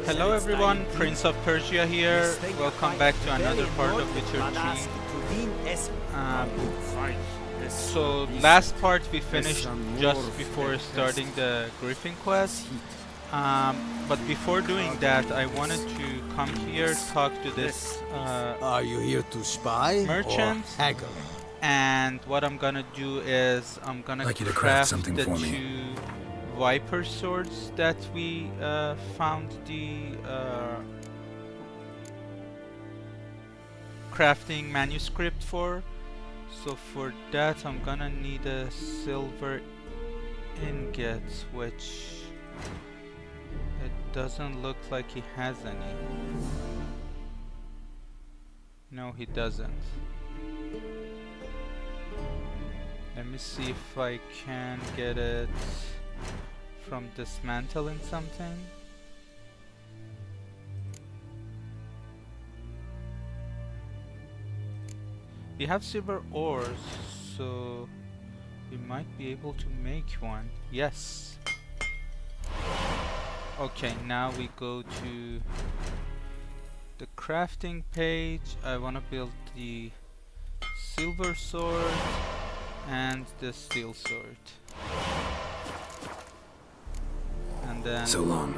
Hello everyone, Prince of Persia here. Welcome back to another part of Witcher 3. So last part we finished just before starting the Griffin quest. But before doing that, I wanted to come here, talk to this Are you here to spy merchant, or haggle? and what I'm gonna do is I'm gonna like you to craft something the for me. two Viper swords that we found the crafting manuscript for. So for that I'm gonna need a silver ingot, which it doesn't look like he has any. No, he doesn't. Let me see if I can get it from dismantling something. We have silver ores, so we might be able to make one. Yes. Okay, now we go to the crafting page. I want to build the silver sword and the steel sword. And then So long.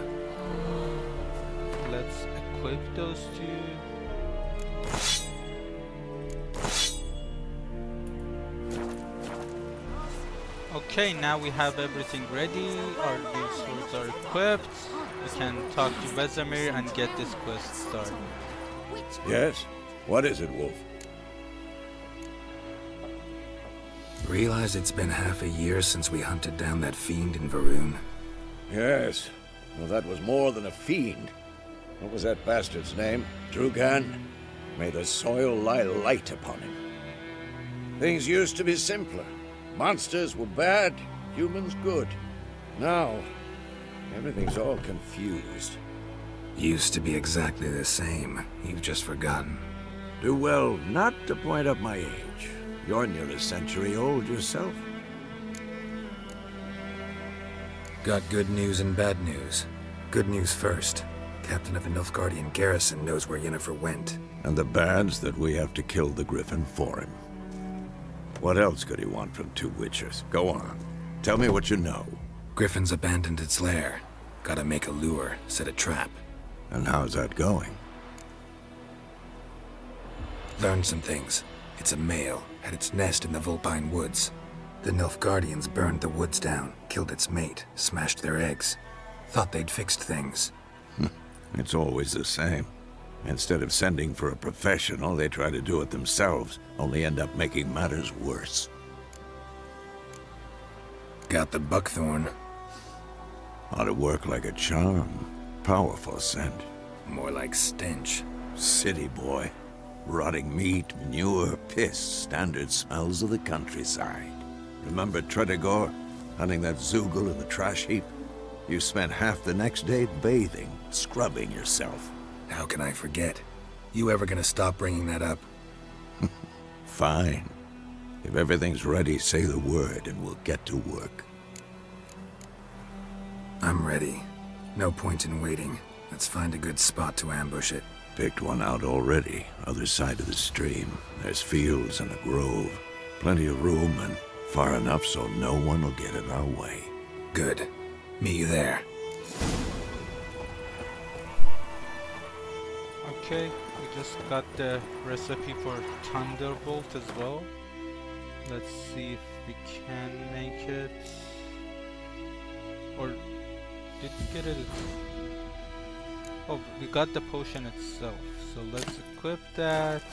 let's equip those two. Okay, now we have everything ready. Our new swords are equipped. We can talk to Vesemir and get this quest started. Yes? What is it, Wolf? Realize it's been half a year since we hunted down that fiend in Varun. Yes. Well, that was more than a fiend. What was that bastard's name? Drugan? May the soil lie light upon him. Things used to be simpler. Monsters were bad, humans good. Now, everything's all confused. Used to be exactly the same. You've just forgotten. Do well not to point up my age. You're near a century old yourself. Got good news and bad news. Good news first. Captain of the Nilfgaardian garrison knows where Yennefer went. And the bad's that we have to kill the Griffin for him. What else could he want from two witchers? Go on. Tell me what you know. Griffin's abandoned its lair. Gotta make a lure, set a trap. And how's that going? Learned some things. It's a male, had its nest in the Vulpine Woods. The Nilfgaardians burned the woods down, killed its mate, smashed their eggs. Thought they'd fixed things. It's always the same. Instead of sending for a professional, they try to do it themselves, only end up making matters worse. Got the buckthorn. Ought to work like a charm. Powerful scent. More like stench. City boy. Rotting meat, manure, piss, standard smells of the countryside. Remember Tredegor? Hunting that Zoogle in the trash heap? You spent half the next day bathing, scrubbing yourself. How can I forget? You ever gonna stop bringing that up? Fine. If everything's ready, say the word and we'll get to work. I'm ready. No point in waiting. Let's find a good spot to ambush it. Picked one out already, other side of the stream. There's fields and a grove. Plenty of room and far enough so no one will get in our way. Good. Meet you there. Okay, we just got the recipe for Thunderbolt as well. Let's see if we can make it. Or did we get it? Oh, we got the potion itself. So let's equip that.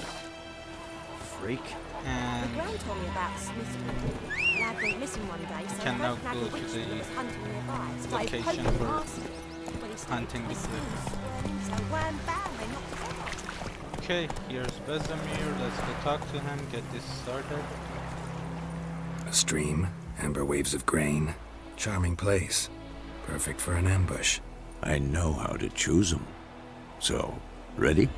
Freak. And The Grand told me about Smith's pool. Lad went missing one day, so can I now reckon I go can to witch the that was hunting nearby. Started location poking for past him. When he started hunting the twisting Griffin. and swirling, so wham bam, they knocked him out. okay, here's Vesemir. Let's go talk to him, get this started. A stream, amber waves of grain. Charming place. Perfect for an ambush. I know how to choose them. So, ready?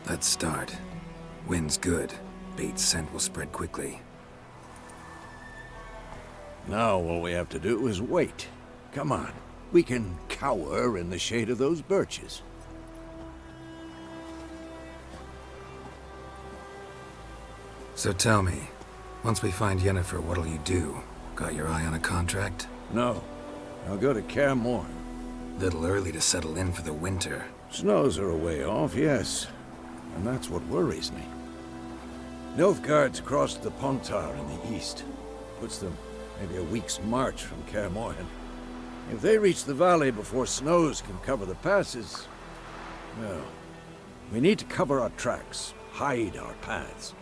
Let's start. Wind's good. Bait's scent will spread quickly. Now all we have to do is wait. Come on, We can cower in the shade of those birches. So tell me, once we find Yennefer, what'll you do? Got your eye on a contract? No. I'll go to Kaer Morhen. Little early to settle in for the winter. Snows are a way off, yes. And that's what worries me. Nilfgaard's crossed the Pontar in the east. Puts them maybe a week's march from Kaer Morhen. If they reach the valley before snows can cover the passes, well, we need to cover our tracks, hide our paths.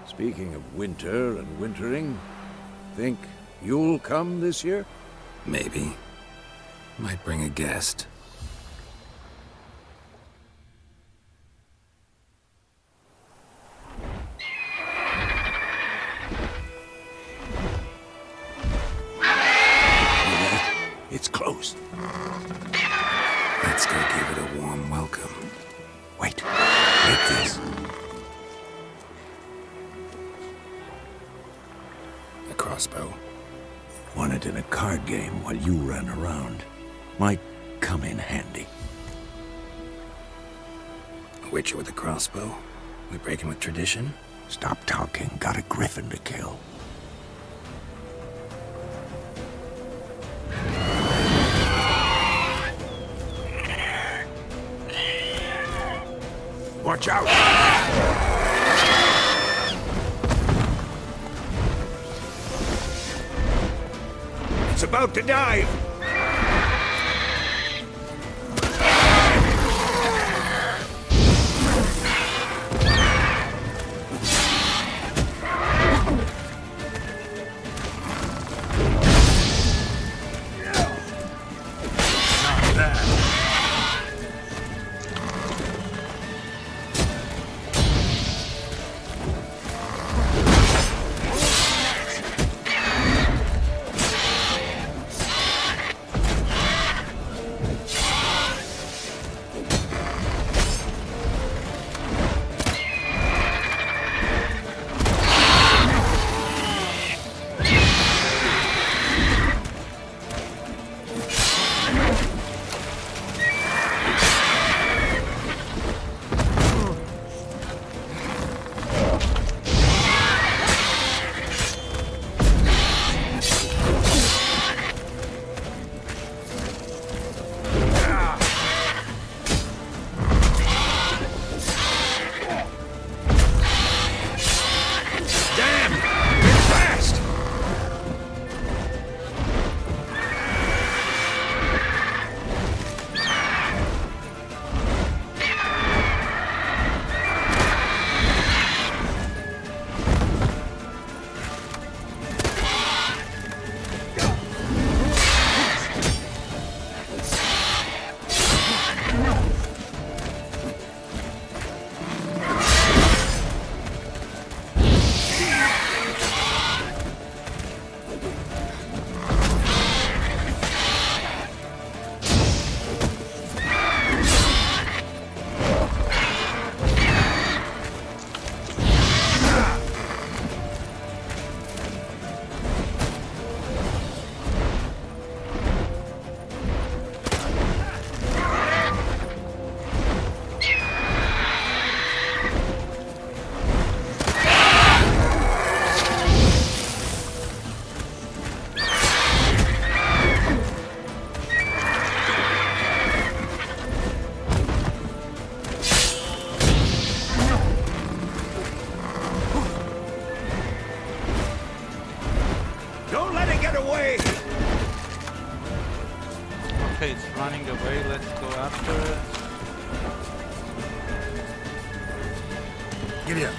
Speaking of winter and wintering, think you'll come this year? Maybe. Might bring a guest. It's closed. Let's go give it a warm welcome. Wait. Take this. A crossbow. Won it in a card game while you ran around. Might come in handy. A witcher with a crossbow? We breaking with tradition? Stop talking. Got a Griffin to kill. Watch out! It's about to dive! Okay, it's running away. Let's go after it. Giddy up.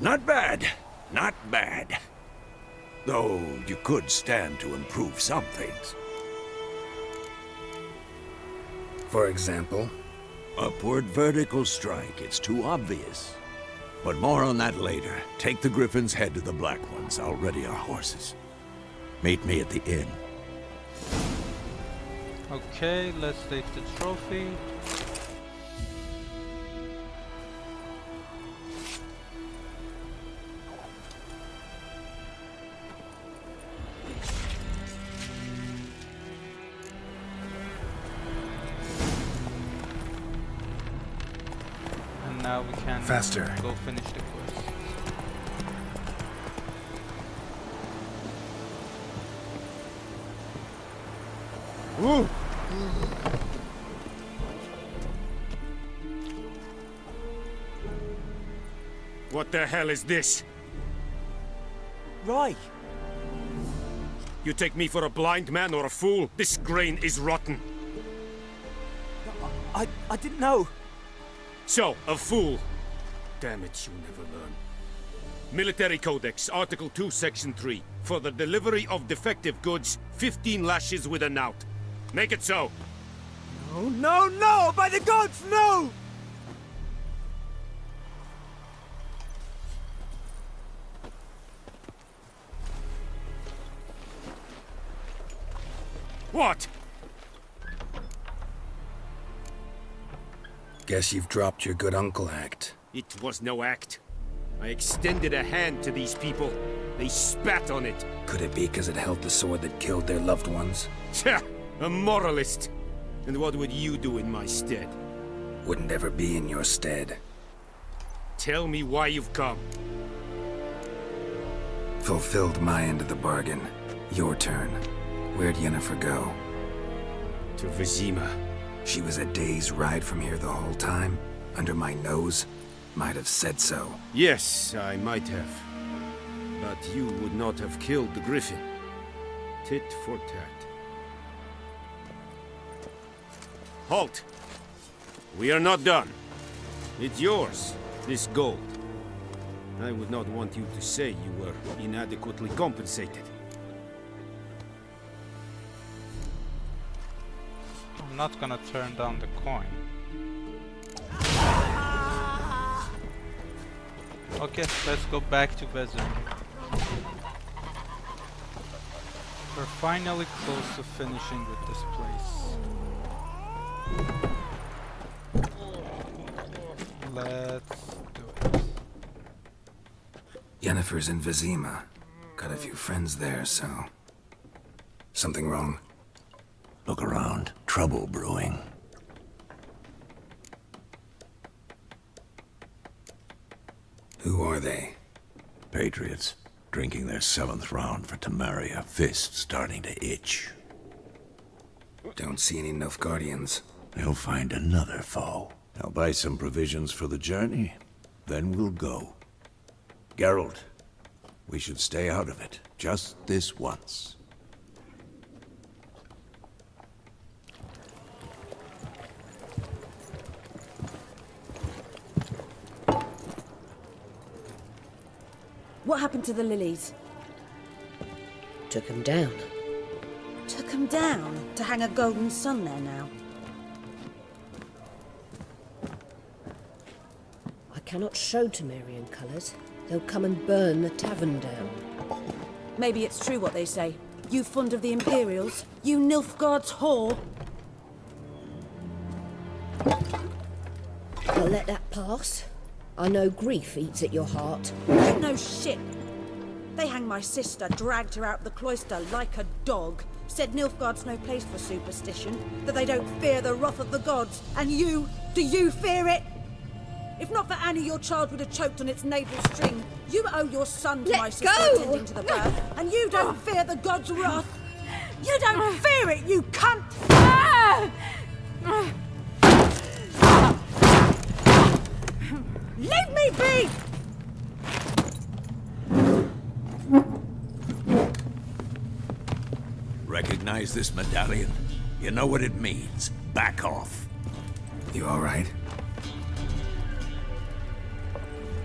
Not bad. Not bad. Though you could stand to improve some things. For example? Upward vertical strike. It's too obvious. But more on that later. Take the Griffins, head to the Black Ones. I'll ready our horses. Meet me at the inn. Okay, let's take the trophy. And now we can Faster. go finish the quest. Woo! What the hell is this? Right. You take me for a blind man or a fool? This grain is rotten. I didn't know. So, a fool. Damn it, you never learn. Military Codex, Article 2, Section 3. For the delivery of defective goods, 15 lashes with a knout. Make it so. No, no, no! By the gods, no! What? Guess you've dropped your good uncle act. It was no act. I extended a hand to these people. They spat on it. Could it be because it held the sword that killed their loved ones? Tja, a moralist. And what would you do in my stead? Wouldn't ever be in your stead. Tell me why you've come. Fulfilled my end of the bargain. Your turn. Where'd Yennefer go? To Vizima. She was a day's ride from here the whole time? Under my nose? Might have said so. Yes, I might have. But you would not have killed the Griffin. Tit for tat. Halt! We are not done. It's yours, this gold. I would not want you to say you were inadequately compensated. I'm not gonna turn down the coin. Okay, let's go back to Vezir. We're finally close to finishing with this place. Let's do it. Yennefer's in Vizima. Got a few friends there, so... Something wrong? Look around. Trouble brewing. Who are they? Patriots. Drinking their 7th round for Temeria. Fists starting to itch. Don't see any Nilfgaardians. They'll find another foe. I'll buy some provisions for the journey. Then we'll go. Geralt, we should stay out of it. Just this once. What happened to the lilies? Took him down. Took them down to hang a golden sun there now. I cannot show Temerian colours. They'll come and burn the tavern down. Maybe it's true what they say. You fond of the Imperials? You Nilfgaard's whore? I'll let that pass. I know grief eats at your heart. No shit. They hanged my sister, dragged her out the cloister like a dog. Said Nilfgaard's no place for superstition, that they don't fear the wrath of the gods. And you, do you fear it? If not for Annie, your child would have choked on its navel string. You owe your son to Let my sister go! attending to the birth, and you don't fear the gods' wrath. You don't fear it, you cunt! Leave me be! Recognize this medallion? You know what it means. Back off. You alright?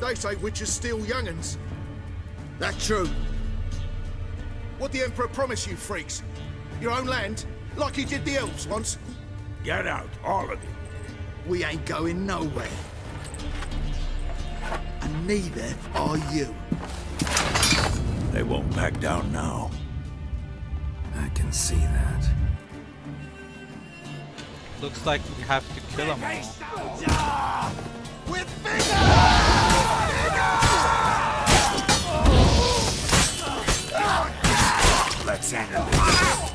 They say witches steal young'uns. That true? What the Emperor promise you, freaks? Your own land? Like he did the elves once? Get out, all of you. We ain't going nowhere. And neither are you. They won't back down now. I can see that. Looks like we have to kill them all. With Let's handle this.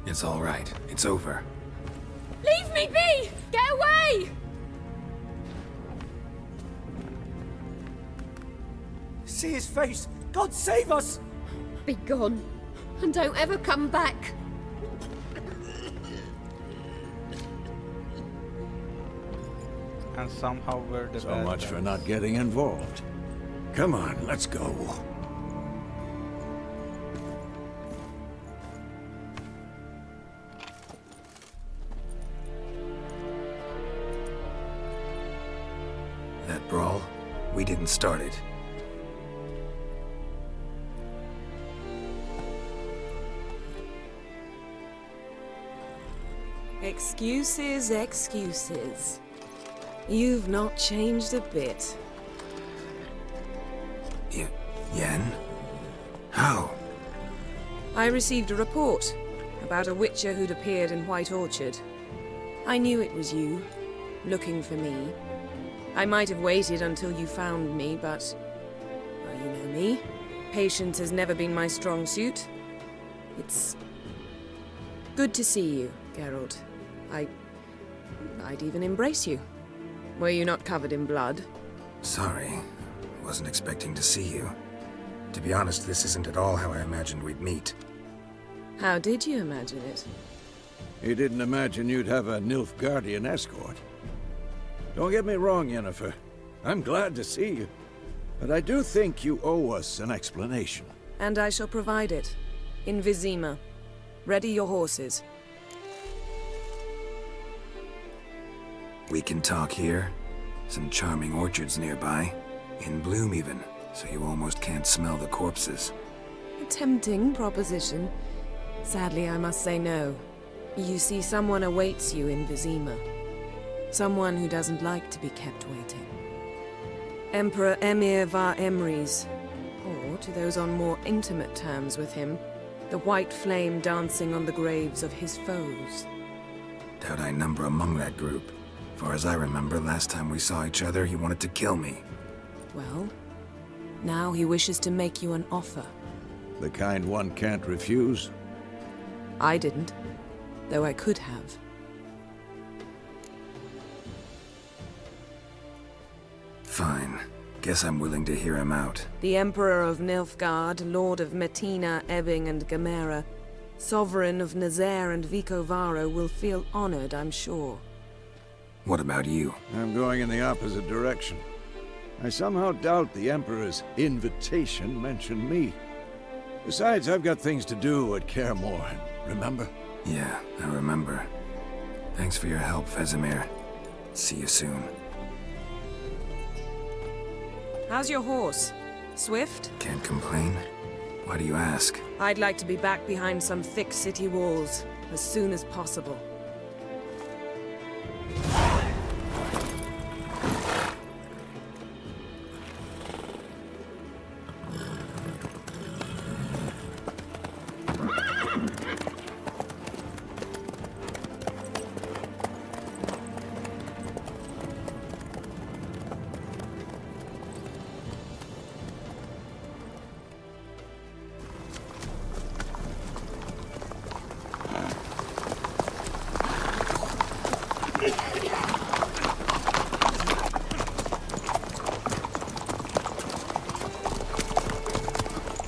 It's all right. It's over. Leave me be! Get away! See his face! God save us! Be gone, and don't ever come back. And somehow we're the So bad much guys. for not getting involved. Come on, let's go. That brawl, we didn't start it. Excuses, excuses. You've not changed a bit. Yen? How? I received a report about a witcher who'd appeared in White Orchard. I knew it was you, looking for me. I might have waited until you found me, but... well, you know me. Patience has never been my strong suit. It's... good to see you, Geralt. I'd even embrace you. Were you not covered in blood? Sorry. Wasn't expecting to see you. To be honest, this isn't at all how I imagined we'd meet. How did you imagine it? He didn't imagine you'd have a Nilfgaardian escort. Don't get me wrong, Yennefer. I'm glad to see you. But I do think you owe us an explanation. And I shall provide it. In Vizima. Ready your horses. We can talk here. Some charming orchards nearby. In bloom even, so you almost can't smell the corpses. A tempting proposition. Sadly, I must say no. You see, someone awaits you in Vizima. Someone who doesn't like to be kept waiting. Emperor Emir var Emrys. Or, to those on more intimate terms with him, the white flame dancing on the graves of his foes. Doubt I number among that group. Far as I remember, last time we saw each other, he wanted to kill me. Well, now he wishes to make you an offer. The kind one can't refuse. I didn't, though I could have. Fine. Guess I'm willing to hear him out. The Emperor of Nilfgaard, Lord of Metina, Ebbing and Gamera, Sovereign of Nazaire and Vicovaro will feel honored, I'm sure. What about you? I'm going in the opposite direction. I somehow doubt the Emperor's invitation mentioned me. Besides, I've got things to do at Kaer Morhen, remember? Yeah, I remember. Thanks for your help, Vesemir. See you soon. How's your horse? Swift? Can't complain. Why do you ask? I'd like to be back behind some thick city walls, as soon as possible.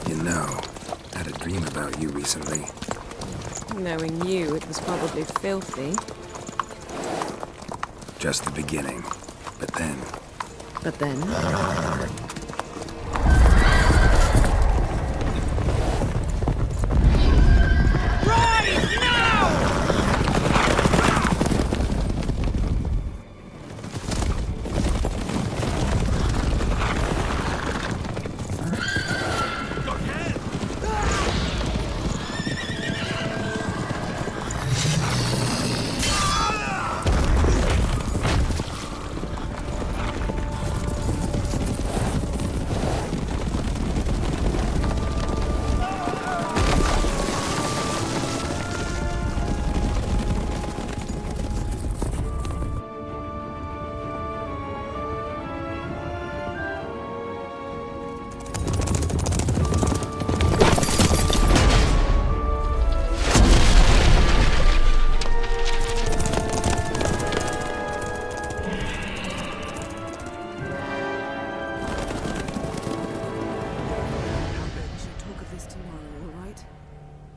You know, I had a dream about you recently. Knowing you, it was probably filthy. Just the beginning. But then... But then...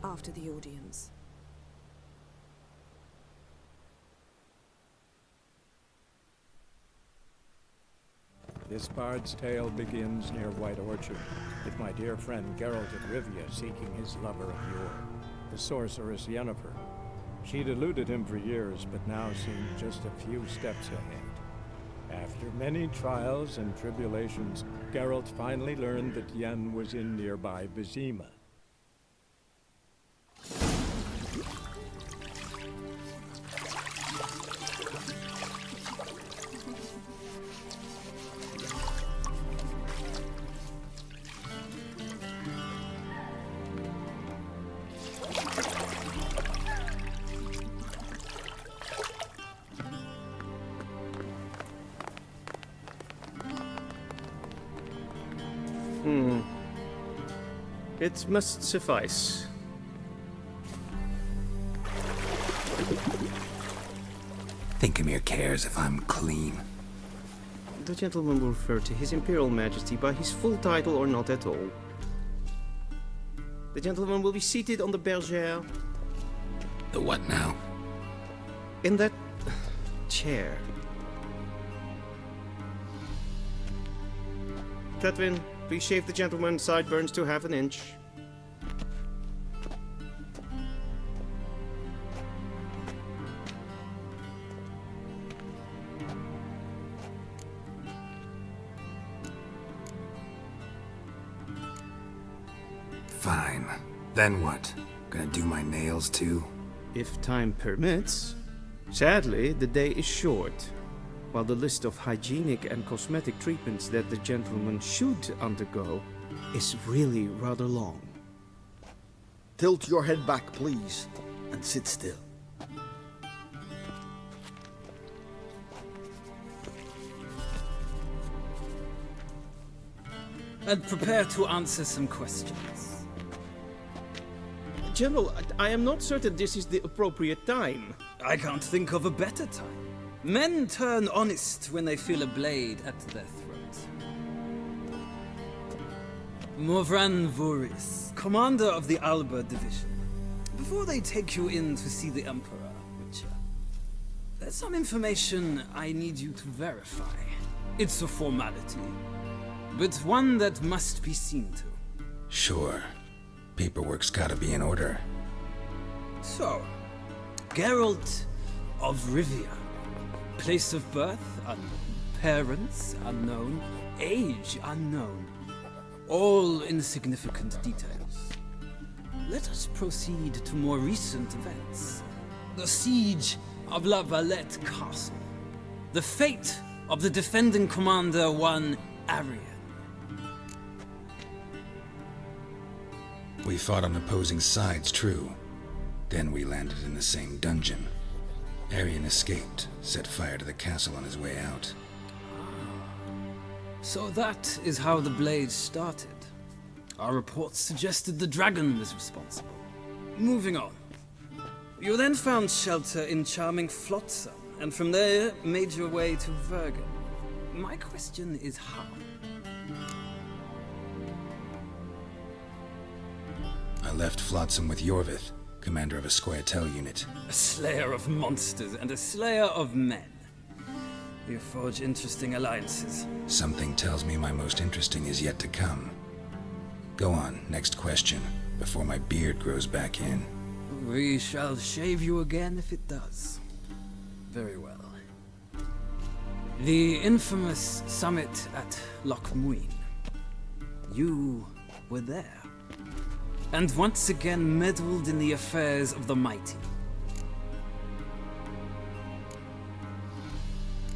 After the audience. This bard's tale begins near White Orchard, with my dear friend Geralt of Rivia seeking his lover of yore, the sorceress Yennefer. She'd eluded him for years, but now seemed just a few steps ahead. After many trials and tribulations, Geralt finally learned that Yen was in nearby Vizima. It must suffice. Thinkamere cares if I'm clean. The gentleman will refer to His Imperial Majesty by his full title or not at all. The gentleman will be seated on the bergère. The what now? In that chair. Catwin, please shave the gentleman's sideburns to half an inch. Fine. Then what? Gonna do my nails too? If time permits. Sadly, the day is short, while the list of hygienic and cosmetic treatments that the gentleman should undergo is really rather long. Tilt your head back, please, and sit still. And prepare to answer some questions. General, I am not certain this is the appropriate time. I can't think of a better time. Men turn honest when they feel a blade at their throat. Morvran Voris, commander of the Alba Division. Before they take you in to see the Emperor, Witcher, there's some information I need you to verify. It's a formality, but one that must be seen to. Sure. Paperwork's gotta be in order. So, Geralt of Rivia. Place of birth unknown. Parents unknown. Age unknown. All insignificant details. Let us proceed to more recent events. The siege of La Valette Castle. The fate of the defending commander, one Arian. We fought on opposing sides, true. Then we landed in the same dungeon. Arian escaped, set fire to the castle on his way out. So that is how the Blade started. Our reports suggested the dragon was responsible. Moving on. You then found shelter in charming Flotsam, and from there made your way to Vergen. My question is how? I left Flotsam with Yorvith. commander of a Squaretel unit. A slayer of monsters and a slayer of men. You forge interesting alliances. Something tells me my most interesting is yet to come. Go on, next question, before my beard grows back in. We shall shave you again if it does. Very well. The infamous summit at Loch Muin. You were there. And once again meddled in the affairs of the mighty.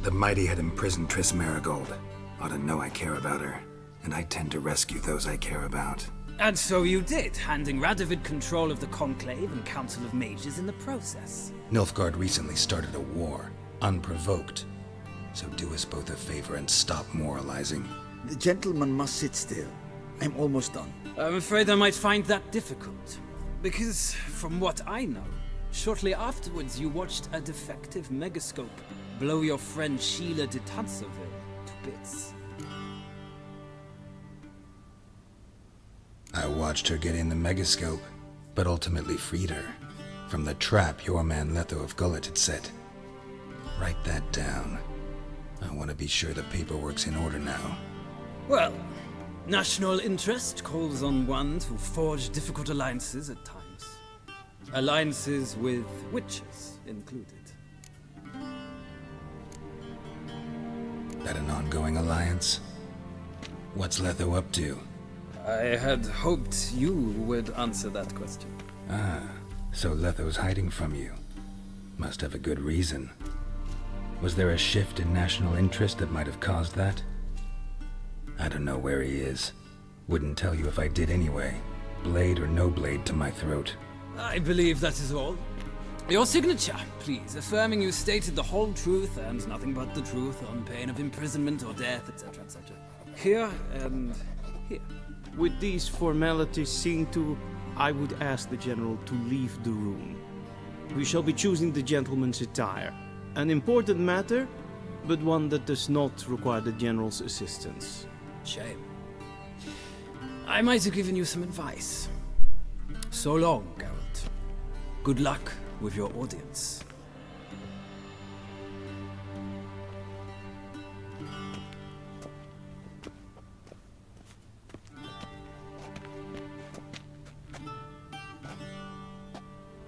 The mighty had imprisoned Triss Marigold. Ought to know I care about her, and I tend to rescue those I care about. And so you did, handing Radovid control of the Conclave and Council of Mages in the process. Nilfgaard recently started a war, unprovoked. So do us both a favor and stop moralizing. The gentleman must sit still. I'm almost done. I'm afraid I might find that difficult. Because, from what I know, shortly afterwards you watched a defective megascope blow your friend Sheila de Tanserville to bits. I watched her get in the megascope, but ultimately freed her from the trap your man Letho of Gullet had set. Write that down. I want to be sure the paperwork's in order now. Well, national interest calls on one to forge difficult alliances at times. Alliances with witches included. That an ongoing alliance? What's Letho up to? I had hoped you would answer that question. Ah, so Letho's hiding from you. Must have a good reason. Was there a shift in national interest that might have caused that? I don't know where he is. Wouldn't tell you if I did anyway. Blade or no blade to my throat. I believe that is all. Your signature, please, affirming you stated the whole truth and nothing but the truth on pain of imprisonment or death, etc., etc. Here and here. With these formalities seen to, I would ask the General to leave the room. We shall be choosing the gentleman's attire. An important matter, but one that does not require the General's assistance. Shame. I might have given you some advice. So long, Geralt. Good luck with your audience.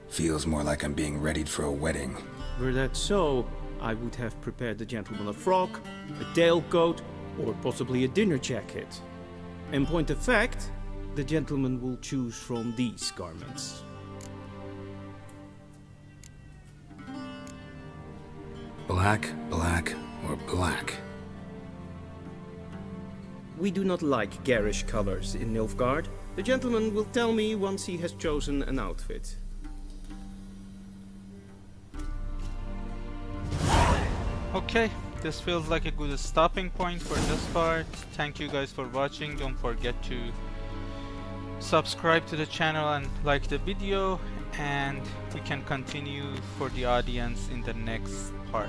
Feels more like I'm being readied for a wedding. Were that so, I would have prepared the gentleman a frock, a tailcoat, or possibly a dinner jacket. In point of fact, the gentleman will choose from these garments. Black, black, or black? We do not like garish colors in Nilfgaard. The gentleman will tell me once he has chosen an outfit. Okay, this feels like a good stopping point for this part. Thank you guys for watching. Don't forget to subscribe to the channel and like the video, and we can continue for the audience in the next parts.